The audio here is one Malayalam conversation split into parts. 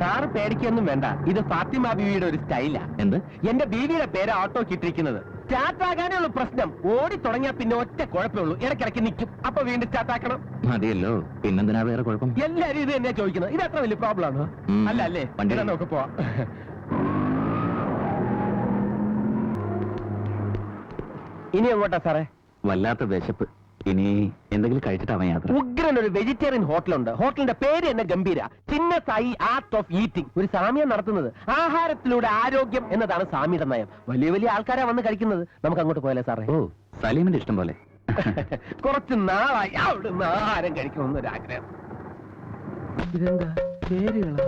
സാറ് പേടിക്കൊന്നും വേണ്ട, ഇത് ഫാത്തിമ ബീവിയുടെ ഒരു സ്റ്റൈലാ. എന്ത്? എന്റെ ബീവിയുടെ പേര് ഓട്ടോ കിട്ടിയിരിക്കുന്നത്. സ്റ്റാർട്ട് ആകാനുള്ള പ്രശ്നം, ഓടി തുടങ്ങിയാൽ പിന്നെ ഒറ്റ കുഴപ്പമുള്ളൂ, ഇടയ്ക്കിടയ്ക്ക് നിൽക്കും, അപ്പൊ വീണ്ടും സ്റ്റാർട്ട് ആക്കണം. മതിയല്ലോ, പിന്നെന്തിനാ വേറെ കുഴപ്പം? എല്ലാരും ഇത് തന്നെയാ ചോദിക്കുന്നത്. ഇത് അത്ര വലിയ പ്രോബ്ലം ആണ്? അല്ല അല്ലേ? വണ്ടി നോക്കി പോവാം. ഇനി എങ്ങോട്ടാ സാറേ? വല്ലാത്ത വിശപ്പ്. ഇനി എന്തെങ്കിലും കഴിച്ചിട്ടാവാൻ യാത്ര. ഉഗ്രൻ ഒരു വെജിറ്റേറിയൻ ഹോട്ടലുണ്ട്. ഹോട്ടലിന്റെ പേര് തന്നെ ഗംഭീര, ചിന്ന സായി ആർട്ട് ഓഫ് ഈറ്റിംഗ്. ഒരു സാമ്യം നടത്തുന്നത് ആഹാരത്തിലൂടെ ആരോഗ്യം എന്നതാണ് സാമിയുടെ നയം. വലിയ വലിയ ആൾക്കാരാ വന്ന് കഴിക്കുന്നത്. നമുക്ക് അങ്ങോട്ട് പോയാലേ സാറേ? ഓ, സലീമിന്റെ ഇഷ്ടം പോലെ. കുറച്ച് നാളായി അവിടുന്ന് ആഹാരം കഴിക്കണമെന്നൊരാഗ്രഹം. ഇതെന്താ പേരുകളാ?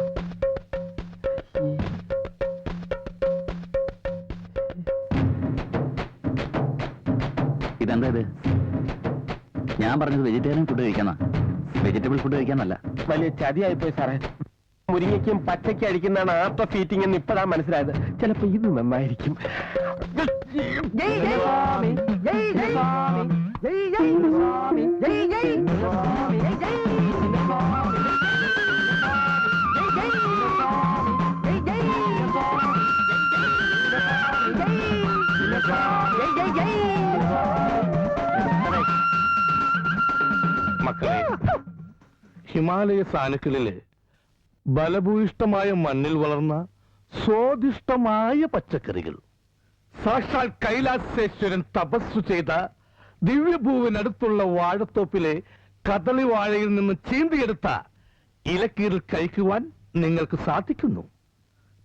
ഇതെന്താ ഇത്? ഞാൻ പറഞ്ഞത് വെജിറ്റേറിയൻ ഫുഡ് കഴിക്കാന്നാ, വെജിറ്റബിൾ ഫുഡ് കഴിക്കാന്നല്ല. വലിയ ചതിയായിപ്പോയി സാറേ. മുരിങ്ങയ്ക്കും പച്ചയ്ക്ക് അടിക്കുന്നതാണ് ആർട്ട് ഓഫ് ഈറ്റിംഗ് എന്ന് ഇപ്പോഴാണ് മനസ്സിലായത്. ചിലപ്പോ ഇത് നന്നായിരിക്കും. മക്കളെ, ഹിമാലയ സാനുക്കളില് ബലഭൂയിഷ്ടമായ മണ്ണിൽ വളർന്ന സ്വാദിഷ്ടമായ പച്ചക്കറികൾ, സാക്ഷാൽ കൈലാസേശ്വരൻ തപസ്സു ചെയ്ത ദിവ്യഭൂവിനടുത്തുള്ള വാഴത്തോപ്പിലെ കദളി വാഴയിൽ നിന്ന് ചീന്തിയെടുത്ത ഇലക്കീറിൽ കഴിക്കുവാൻ നിങ്ങൾക്ക് സാധിക്കുന്നു.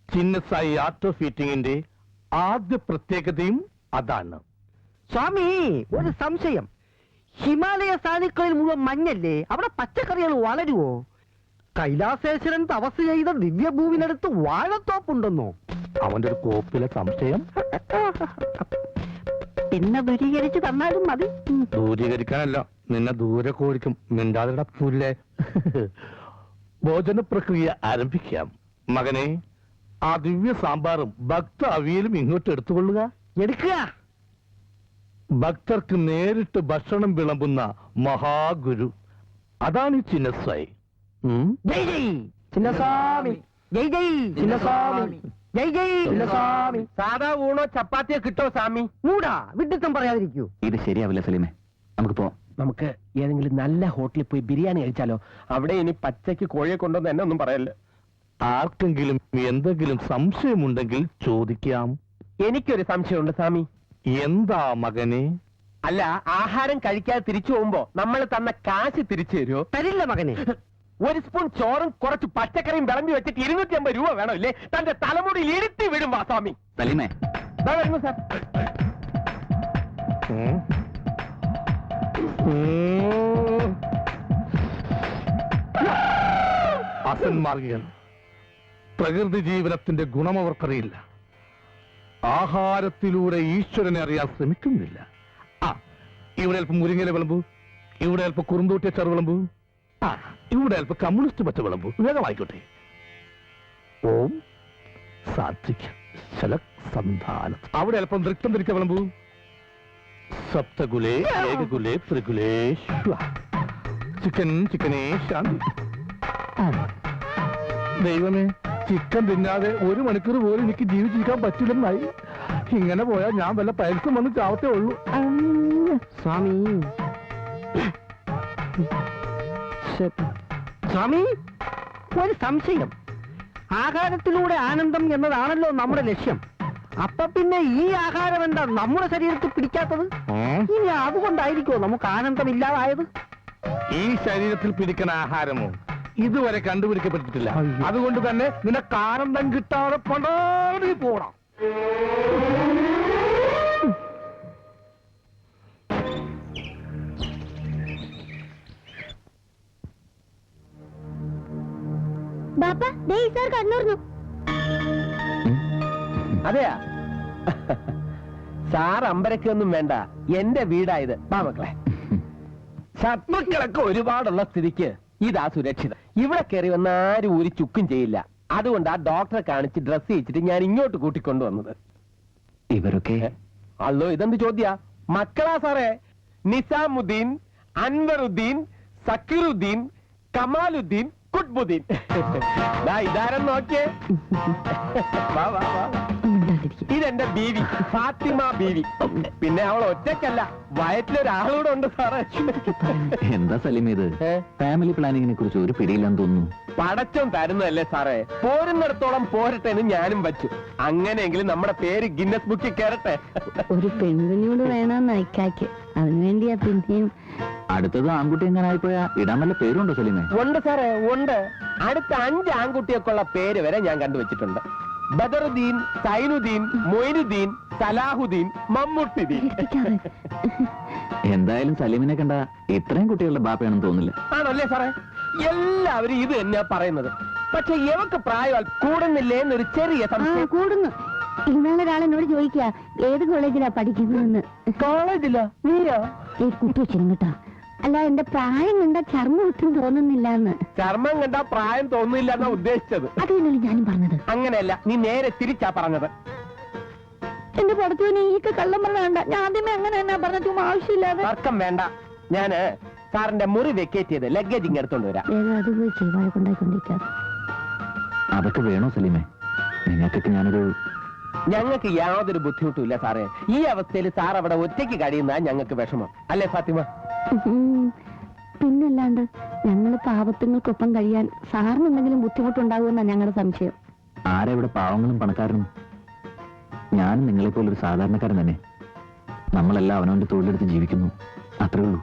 ചിന്നസായി ആർട്ട് ഓഫ് ഈറ്റിംഗിന്റെ ആദ്യ പ്രത്യേകതയും അതാണ്. സ്വാമി, ഒരു സംശയം. ഹിമാലയ സാനുക്കളിൽ മുഴുവൻ മഞ്ഞല്ലേ, അവിടെ പച്ചക്കറികൾ വളരുവോ? കൈലാസേശ്വരൻ തപസ് ചെയ്ത ദിവ്യഭൂവിനടുത്ത് വാഴത്തോപ്പുണ്ടെന്നോ? അവന്റെ ഒരു കോപ്പിലെ സംശയം. പിന്നെ ദൂരീകരിച്ച് തന്നാലും മതി. ദൂരീകരിക്കാനല്ല, നിന്നെ ദൂരെ കോഴിക്കും. മിണ്ടാതിട പുല്ലേ. ഭോജന പ്രക്രിയ ആരംഭിക്കാം. മകനെ, ആ ദിവ്യ സാമ്പാറും ഭക്ത അവിയലും ഇങ്ങോട്ട് എടുത്തുകൊള്ളുക. എടുക്കുക. ഭക്തർക്ക് നേരിട്ട് ഭക്ഷണം വിളമ്പുന്ന മഹാഗുരു, അതാണ് ഈ ചിന്നസ്വായി. ജയ് ജയ് ചിന്നസ്വാമി, ജയ് ജയ് ചിന്നസ്വാമി, ജയ് ജയ് ചിന്നസ്വാമി. സാധാ ഊണോ ചപ്പാത്തിയോ കിട്ടോ സ്വാമി? മൂടാ, വിഡിത്തം പറയാതിരിക്കൂ. ഇത് ശരിയാവില്ല സലീമേ, നമുക്ക് പോവാം. നമുക്ക് ഏതെങ്കിലും നല്ല ഹോട്ടലിൽ പോയി ബിരിയാണി കഴിച്ചാലോ? അവിടെ ഇനി പച്ചയ്ക്ക് കോഴിയെ കൊണ്ടുവന്ന് എന്നെ ഒന്നും പറയല്ലേ. ആർക്കെങ്കിലും എന്തെങ്കിലും സംശയമുണ്ടെങ്കിൽ ചോദിക്കാം. എനിക്കൊരു സംശയമുണ്ട് സ്വാമി. എന്താ മകനെ? അല്ല, ആഹാരം കഴിക്കാതെ തിരിച്ചു പോകുമ്പോ നമ്മൾ തന്ന കാശ് തിരിച്ചു തരുമോ? തരില്ല മകനെ. ഒരു സ്പൂൺ ചോറും കുറച്ച് പച്ചക്കറിയും വിളമ്പി വെച്ചിട്ട് 250 രൂപ വേണമല്ലേ? തന്റെ തലമുടി ഇരുത്തി വിടും വാ സ്വാമി. സലീമേ, വരുന്നു സാർ. അസന്മാർഗികൾ, പ്രകൃതി ജീവനത്തിന്റെ ഗുണം അവർക്കറിയില്ല. ആഹാരത്തിലൂടെ ഈശ്വരനെ അറിയാൻ ശ്രമിക്കുന്നില്ല. ഇവിടെ അല്പം മുരിങ്ങയില വിളമ്പു, ഇവിടെ അല്പം കുറുന്തൂട്ടിയ ചെറു വിളമ്പു, ഇവിടെ അല്പം കമ്മ്യൂണിസ്റ്റ് പച്ച വിളമ്പു. വേഗമായിക്കോട്ടെ. ഓം സാത്വിക ശലസന്ധാനം. അവിടെ അല്പം ദൃക്തം തിരിച്ച വിളമ്പു. സപ്തകുലേ ഏകകുലേ ത്രികുലേ ചിക്കൻ ചിക്കനേ ശാന്തി. ദൈവമേ, ചിക്കൻ തിന്നാതെ 1 മണിക്കൂർ പോലും എനിക്ക് ജീവിച്ചിരിക്കാൻ പറ്റില്ലെന്നായി. ഇങ്ങനെ പോയാൽ ഞാൻ വല്ല പൈൽസും വന്ന് ചാവത്തേ ഉള്ളൂ. സ്വാമി, സ്വാമി, ഒരു സംശയം. ആഹാരത്തിലൂടെ ആനന്ദം എന്നതാണല്ലോ നമ്മുടെ ലക്ഷ്യം. അപ്പൊ പിന്നെ ഈ ആഹാരം എന്താ നമ്മുടെ ശരീരത്തിൽ പിടിക്കാത്തത്? ഇനി അതുകൊണ്ടായിരിക്കോ നമുക്ക് ആനന്ദമില്ലാതായത്? ഈ ശരീരത്തിൽ പിടിക്കുന്ന ആഹാരമോ ഇതുവരെ കണ്ടുപിടിക്കപ്പെട്ടിട്ടില്ല. അതുകൊണ്ട് തന്നെ നിനക്ക് ആനന്ദം കിട്ടാതെ പണ്ടാടി പോടാം. അതെയാ? സാർ അമ്പരക്കൊന്നും വേണ്ട, എന്റെ വീടായത്. മക്കളെ, ശത്രുക്കളൊക്കെ ഒരുപാടുള്ള സ്ഥിതിക്ക് ഇതാ സുരക്ഷിതം. ഇവിടെ കയറി വന്ന ആരും ഒരു ചുക്കും ചെയ്യില്ല. അതുകൊണ്ട് ആ ഡോക്ടറെ കാണിച്ച് ഡ്രസ് ചെയ്യിച്ചിട്ട് ഞാൻ ഇങ്ങോട്ട് കൂട്ടിക്കൊണ്ടുവന്നത്. ഇവരൊക്കെ അല്ലോ, ഇതെന്ത് ചോദ്യ? മക്കളാ സാറേ. നിസാമുദ്ദീൻ, അൻവറുദ്ദീൻ, സക്കീറുദ്ദീൻ, കമാലുദ്ദീൻ, കുട്ബുദ്ദീൻ. ദാ ഇതാരെന്ന് നോക്കിയേ. വാ വാ വാ. ഇതെന്റെ ബീവി ഫാത്തിമ ബീവി. പിന്നെ അവൾ ഒറ്റയ്ക്കല്ല, വയറ്റിലൊരാളൂടെ ഉണ്ട് സാറേ. എന്താ സലീം ഇത്? ഫാമിലി പ്ലാനിങ്ങിനെ കുറിച്ച് ഒരു പിടിയില്ലെന്ന് തോന്നുന്നു. പടച്ചം തരുന്നതല്ലേ സാറേ, പോരുന്നിടത്തോളം പോരട്ടെ എന്ന് ഞാനും വച്ചു. അങ്ങനെയെങ്കിലും നമ്മുടെ പേര് ഗിന്നസ് ബുക്കിൽ കയറട്ടെ. ഒരു പെൺകുഞ്ഞോട് വേണമെന്ന് അയക്കാക്ക്, അതിനുവേണ്ടിയാ പിന്നെയും. അടുത്തത് ആൺകുട്ടി എങ്ങനായിപ്പോയാ ഇടാൻ വല്ല പേരുണ്ടോ സലീമേ? ഉണ്ട് സാറേ ഉണ്ട്. അടുത്ത 5 ആൺകുട്ടിയൊക്കെയുള്ള പേര് വരെ ഞാൻ കണ്ടുവച്ചിട്ടുണ്ട്. ബദറുദ്ദീൻ, സൈനുദ്ദീൻ, മൊയ്നുദ്ദീൻ, സലാഹുദ്ദീൻ, മമ്മൂട്ടിദ്ദീൻ. എന്തായാലും സലീമിനെ കണ്ട ഇത്രയും കുട്ടികളുടെ ബാപ്പയാണെന്ന് തോന്നില്ല. ആണല്ലേ സാറേ? എല്ലാവരും ഇത് തന്നെയാ പറയുന്നത്. പക്ഷെ ഇവക്ക് പ്രായം കൂടുന്നില്ലേ എന്നൊരു ചെറിയ സംശയം. കൂടുന്നു. ഇന്നാളെ ഒരാൾ എന്നോട് ചോദിക്കുക ഏത് കോളേജിലാ പഠിക്കുന്നതെന്ന്. കോളേജില്ല നീയോ? ഈ കുട്ടി വെച്ചിരും കേട്ടോ. അല്ല, എന്റെ പ്രായം കണ്ടാ ചർമ്മം ഒട്ടും തോന്നുന്നില്ല എന്ന്. ചർമ്മം കണ്ടാ പ്രായം തോന്നുന്നില്ല എന്നാ ഉദ്ദേശിച്ചത്. അത് തന്നെയല്ലേ ഞാനും പറഞ്ഞത്. അങ്ങനെയല്ല, നീ നേരെ തിരിച്ചാ പറഞ്ഞത്. എന്റെ പുറത്തു നീക്ക് കള്ളം പറഞ്ഞ കണ്ട. ഞാൻ ആദ്യമേ അങ്ങനെ തന്നെ പറഞ്ഞ, ആവശ്യമില്ലാതെ. തർക്കം വേണ്ട. ഞാന് സാറിന്റെ മുറി വെക്കേറ്റ് ചെയ്ത് ലഗേജ് ഇങ്ങ് എടുത്തോണ്ട് വരാം. അത് പോയി ചെയ്വാഴ കൊണ്ടായിക്കൊണ്ടിരിക്കാതെ. അതൊക്കെ വേണോ സലീമേ? നിങ്ങൾക്കൊക്കെ ഞങ്ങൾക്ക് യാതൊരു ബുദ്ധിമുട്ടും ഇല്ല സാറേ. ഈ അവസ്ഥയിൽ സാർ അവിടെ ഒറ്റയ്ക്ക് കഴിയുന്ന ഞങ്ങൾക്ക് വിഷമം അല്ലേ ഫാത്തിമ? പിന്നല്ലാണ്ട് ഞങ്ങള് പാവത്തുങ്ങൾക്കൊപ്പം കഴിയാൻ സാറിന് എന്തെങ്കിലും ബുദ്ധിമുട്ടുണ്ടാകുമെന്നാണ് ഞങ്ങളുടെ സംശയം. ആരെവിടെ പാവങ്ങളും പണക്കാരനും? ഞാനും നിങ്ങളെപ്പോലൊരു സാധാരണക്കാരൻ തന്നെ. നമ്മളെല്ലാം അവനവന്റെ തൊഴിലെടുത്ത് ജീവിക്കുന്നു, അത്രേ ഉള്ളൂ.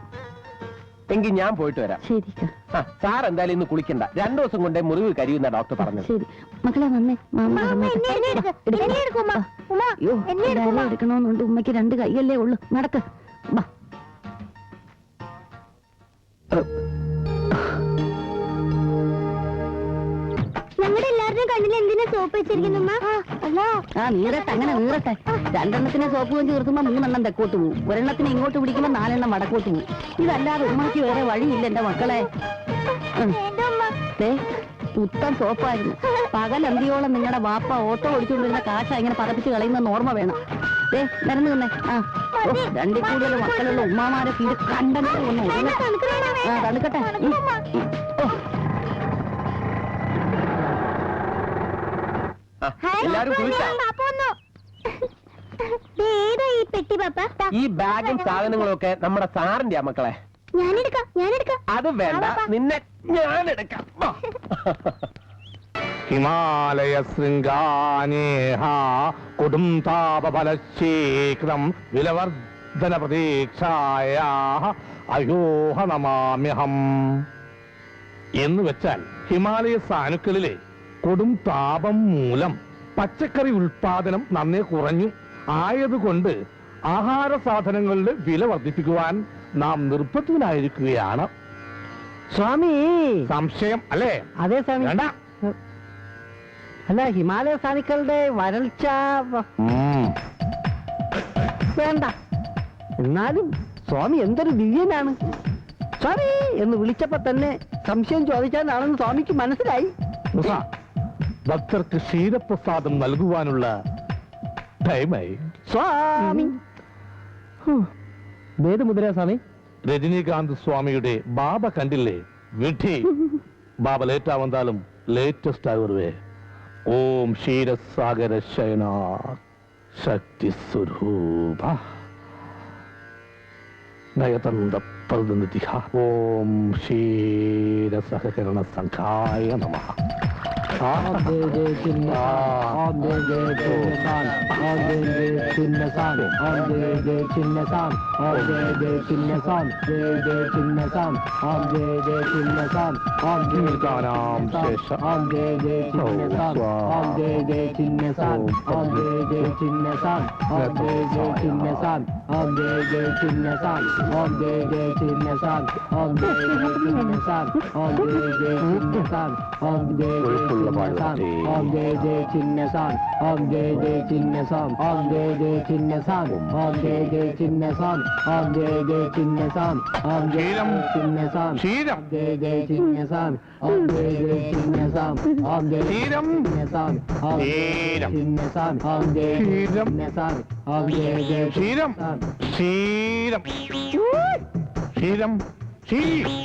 എങ്കിൽ ഞാൻ പോയിട്ട് വരാം. ശരി സാർ എന്തായാലും ഇന്ന് കുളിക്കണ്ട, 2 ദിവസം കൊണ്ടേ മുറിവ് കരിയുന്ന ഡോക്ടർ പറഞ്ഞു. ശരി മക്കളെ വന്നേ. എടുക്കണോന്നുണ്ട്. ഉമ്മയ്ക്ക് 2 കൈയല്ലേ ഉള്ളു. നടക്ക്. നീറട്ടെ, അങ്ങനെ നീറട്ടെ. 2 സോപ്പ് വെച്ച് നിർത്തുമ്പോ 3 തെക്കോട്ട് പോകും, 1 ഇങ്ങോട്ട് പിടിക്കുമ്പോ 4 വടക്കോട്ട് പോകും. ഇതല്ലാതെ ഉമ്മയ്ക്ക് വേറെ വഴിയില്ല എന്റെ മക്കളെ. പുത്തൻ സോപ്പായിരുന്നു. പകലന്തിയോളം നിങ്ങളുടെ വാപ്പ ഓട്ടോ ഓടിച്ചുകൊണ്ടിരുന്ന കാശ ഇങ്ങനെ പറപ്പിച്ച് കളയുന്ന ഓർമ്മ വേണം. നിരന്നു തന്നെ. 2 കൂടുതൽ മക്കളുള്ള ഉമ്മാമാരെ ഇത് കണ്ടെങ്കിൽ ഒന്ന് തണുക്കട്ടെ. എല്ലാരും ഈ ബാഗും സാധനങ്ങളും ഒക്കെ നമ്മുടെ സാറിന്റെ മക്കളെ. അത് വേണ്ട, നിന്നെ ഞാൻ എടുക്കാം. ഹിമാലയ ശൃംഗാനേഹ കൊടും താപഫലശീഘ്രം വിലവർദ്ധന പ്രതീക്ഷായ അയോഹ നമാമ്യഹം. എന്ന് വെച്ചാൽ ഹിമാലയ സാനുക്കളിലെ കൊടും താപം മൂലം പച്ചക്കറി ഉൽപാദനം നന്നേ കുറഞ്ഞു. ആയതുകൊണ്ട് ആഹാര സാധനങ്ങളുടെ വില വർദ്ധിപ്പിക്കുവാൻ നാം നിർബന്ധിതനായിരിക്കുകയാണ്. സ്വാമി സംശയം അല്ലേ? അതെ സ്വാമി. വേണ്ട. അല്ല, ഹിമാലയ സാനുക്കളുടെ വരൾച്ച വേണ്ട. എന്നാലും സ്വാമി എന്തൊരു ദിവ്യനാണ്. സ്വാമി എന്ന് വിളിച്ചപ്പോ തന്നെ സംശയം ചോദിച്ചാലാണെന്ന് സ്വാമിക്ക് മനസ്സിലായി. ഭക്തർക്ക് ക്ഷീരപ്രസാദം നൽകുവാനുള്ള ടൈമായി. സ്വാമി ഏത് മുദ്ര സ്വാമി? രജനീകാന്ത് സ്വാമിയുടെ ബാബ കണ്ടില്ലേ? വിധി ബാബ ലേറ്റ് ആവന്താലും ലേറ്റസ്റ്റ് ആകുവേ. ഓം ക്ഷീരസാഗര ശയന ശക്തി സ്വരൂപ നയതന്ത പ്രതിനിധി. ഓം ക്ഷീരസഹകരണ സംഘായ നമഃ. Om Jai Jai Chinnasan, Om Jai Jai Chinnasan, Om Jai Jai Chinnasan, Om Jai Jai Chinnasan, Om Jai Jai Chinnasan, Om Jai Jai Chinnasan, ക്ഷീരം Jai Jai Chinnasan, Om Jai Jai Chinnasan, Om Jai Jai Chinnasan, Om Jai Jai Chinnasan, Om Jai Jai Chinnasan, Om Jai Jai ക്ഷീരം ക്ഷീരം ക്ഷീരം ക്ഷീരം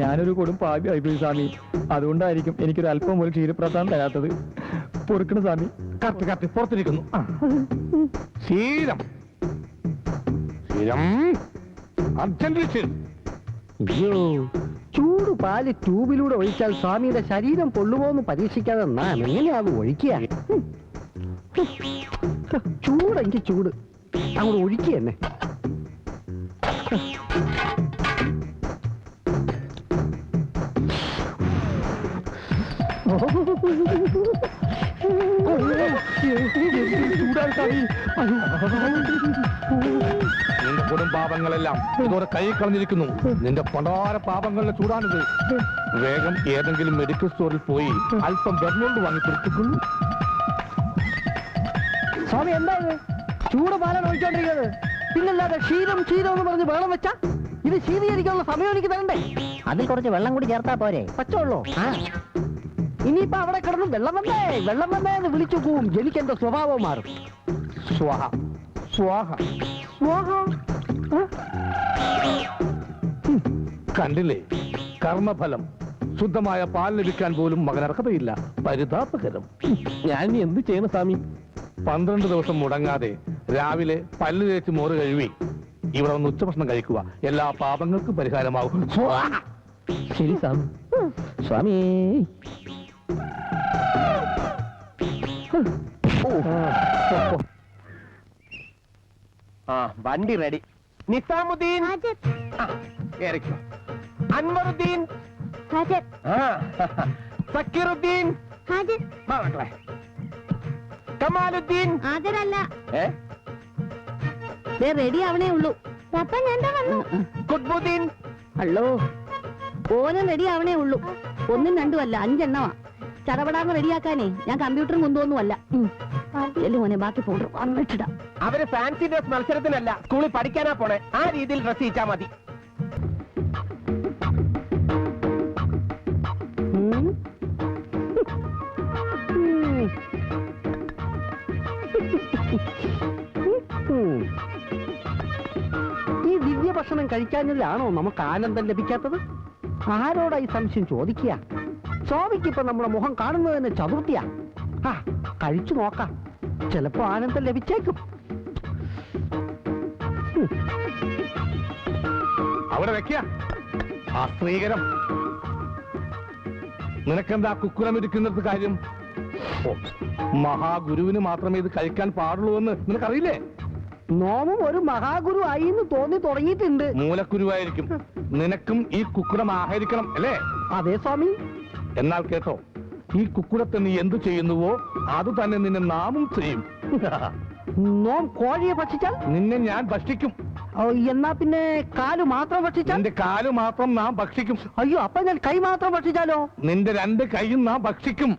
ഞാനൊരു കൊടും പാപി ആയിപ്പോയി സ്വാമി. അതുകൊണ്ടായിരിക്കും എനിക്കൊരു അല്പം പോലും ക്ഷീരപ്രസാദം തരാത്തത്. പൊറുക്കണം സ്വാമി. കറക്റ്റ് കറക്റ്റ് പുറത്തിരിക്കുന്നു. ക്ഷീരം ക്ഷീരം അർജന്റീന ക്ഷീരം. അയ്യോ, ചൂട് പാല് ട്യൂബിലൂടെ ഒഴിച്ചാൽ സ്വാമിയുടെ ശരീരം പൊള്ളുമോന്ന് പരീക്ഷിക്കാതെ നാം എങ്ങനെയാത് ഒഴിക്കുക? ചൂടെങ്കിൽ ചൂട് അങ്ങോട്ട് ഒഴിക്കുക തന്നെ. ചൂടാണ് സ്വാമി. നിന്റെ കൊടും പാപങ്ങളെല്ലാം ഇതോടെ കൈ കളഞ്ഞിരിക്കുന്നു. നിന്റെ പണ്ടാര പാപങ്ങളുടെ ചൂടാണിത്. വേഗം ഏതെങ്കിലും മെഡിക്കൽ സ്റ്റോറിൽ പോയി അല്പം ബെർണോൾഡ് വാങ്ങി കൊടുത്തിക്കുന്നു. സ്വാമി എന്താ ഇത്? ചൂട് പാലാണ് ഒഴിച്ചോണ്ടിരിക്കുന്നത്. പിന്നല്ലാതെ ക്ഷീരം ക്ഷീരം എന്ന് പറഞ്ഞ് വെള്ളം വെച്ചാ ഇത് ശീതീകരിക്കാനുള്ള സമയം എനിക്ക് തരണ്ടേ? അതിൽ കുറച്ച് വെള്ളം കൂടി ചേർത്താ പോരെ? പച്ചവെള്ളോ? ഇനിയിപ്പോ അവിടെ കിടന്ന് വെള്ളം വന്നേ വെള്ളം വന്നേ എന്ന് വിളിച്ചു പോവും. എനിക്ക് എന്റെ സ്വഭാവം മാറും. സ്വാഹ സ്വാഹ. കണ്ടില്ലേ കർമ്മഫലം. ശുദ്ധമായ പാൽ ലഭിക്കാൻ പോലും മകനർഹതയില്ല. പരിതാപകരം. ഞാൻ ഇനി എന്ത് ചെയ്യണം സ്വാമി? 12 ദിവസം മുടങ്ങാതെ രാവിലെ പല്ല് തേച്ച് മോറ് കഴുകി ഇവിടെ വന്ന് ഉച്ചഭക്ഷണം കഴിക്കുക. എല്ലാ പാപങ്ങൾക്കും പരിഹാരമാകും. ശരി സ്വാമി. സ്വാമി വണ്ടി റെഡി. നിസാമുദ്ദീൻ കേറിക്കോ. അൻവറുദ്ദീൻ, സക്കീറുദ്ദീൻ, മക്കളെ കമാലുദ്ദീൻ. റെഡി ആവണേ ഉള്ളൂ. കുത്ബുദ്ദീൻ. ഹലോ, ഓനും റെഡി ആവണേ ഉള്ളൂ. 1ഉം 2ഉം അല്ല, 5 എണ്ണമാ. ചടപടാന്ന് റെഡിയാക്കാനേ ഞാൻ കമ്പ്യൂട്ടറും കൊണ്ടുവന്നുമല്ല. മോനെ ബാക്കി പൗഡർ വന്നിട്ടിടാം. അവര് ഫാൻസി ഡ്രസ് മത്സരത്തിനല്ല, സ്കൂളിൽ പഠിക്കാനാ പോണേ. ആ രീതിയിൽ ഡ്രസ് ചെയ്യിച്ചാ മതി. ഈ ദിവ്യ ഭക്ഷണം കഴിക്കാനില്ലാണോ നമുക്ക് ആനന്ദം ലഭിക്കാത്തത്? ആരോടായി സംശയം ചോദിക്കുക? സ്വാമിക്കിപ്പോ നമ്മുടെ മുഖം കാണുന്നത് തന്നെ ചതുർത്ഥിയാ. കഴിച്ചു നോക്കാം, ചിലപ്പോ ആനന്ദം ലഭിച്ചേക്കും. അവിടെ വെക്ക ആ സ്ത്രീകരം. നിനക്കെന്താ കുക്കുരം ഇരിക്കുന്നത് കാര്യം? മഹാഗുരുവിന് മാത്രമേ ഇത് കഴിക്കാൻ പാടുള്ളൂ എന്ന് നിനക്കറിയില്ലേ? നോമും ഒരു മഹാഗുരു ആയി എന്ന് തോന്നി തുടങ്ങിയിട്ടുണ്ട്. മൂലക്കുരുവായിരിക്കും. നിനക്കും ഈ കുക്കുരം ആഹരിക്കണം അല്ലേ? അതെ സ്വാമി. എന്നാൽ കേട്ടോ, ഈ കുക്കുരത്തെ നീ എന്തു ചെയ്യുന്നുവോ അത് തന്നെ നിന്നെ നാമും ചെയ്യും. നോം കോഴിയെ ഭക്ഷിച്ചാൽ നിന്നെ ഞാൻ ഭക്ഷിക്കും. എന്നാ പിന്നെ കാല് മാത്രം ഭക്ഷിച്ചാൽ? നിന്റെ കാല് മാത്രം നാം ഭക്ഷിക്കും. അയ്യോ, അപ്പൊ ഞാൻ കൈ മാത്രം ഭക്ഷിച്ചാലോ? നിന്റെ 2 കൈയും നാം ഭക്ഷിക്കും.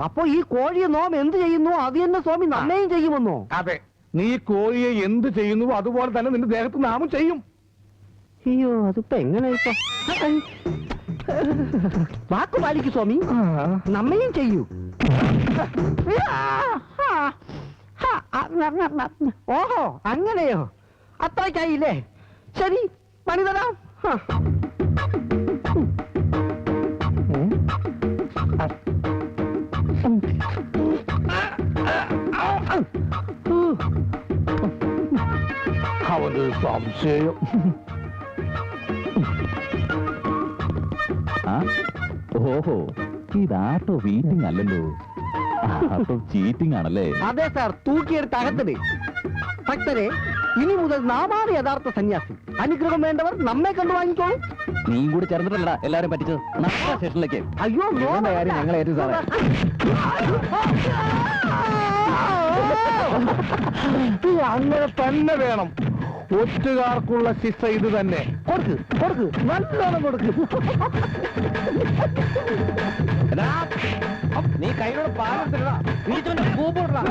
അപ്പൊ ഈ കോഴിയെ നോം എന്ത് ചെയ്യുന്നു അത് തന്നെ സ്വാമി നമ്മയും ചെയ്യുമെന്നോ? അതെ, നീ കോഴിയെ എന്ത് ചെയ്യുന്നു അതുപോലെ തന്നെ നിന്റെ ദേഹത്ത് നാമും ചെയ്യും. അയ്യോ, അതിപ്പോ എങ്ങനെ ഇപ്പൊ? വാക്ക് പാലിക്കു സ്വാമി, നമ്മയും ചെയ്യൂ. ഓഹോ, അങ്ങനെയോ? അത്രയ്ക്കായില്ലേ? ശരി, പണി തരാം. അവന് സംശയം. ഓഹോ, ഇതാട്ടോ വീറ്റിംഗ് അല്ലല്ലോ, അപ്പൊ ചീറ്റിംഗ് ആണല്ലേ? അതെ സാർ, തൂക്കിയെടുത്ത് അകത്തിട്. ഭക്തരെ, ഇനി മുതൽ നാമാണ് യഥാർത്ഥ സന്യാസി. അനുഗ്രഹം വേണ്ടവർ നമ്മെ കണ്ടു വാങ്ങിക്കോളൂ. നീയും കൂടി ചേർന്നിട്ടല്ലടാ എല്ലാരും പറ്റിച്ചത്. നമ്മുടെ സ്റ്റേഷനിലേക്ക്. അയ്യോ, കാര്യം ഞങ്ങൾ ഏറ്റു സാറേ. അങ്ങനെ തന്നെ വേണം. ഒറ്റുകാർക്കുള്ള ശിക്ഷ ഇത് തന്നെ. കൊടുക്ക് കൊടുക്ക്, നല്ലോണം കൊടുക്ക്. നീ കൈയോട് പാലത്തിലടാ, നീ പൂപ്പിടാ.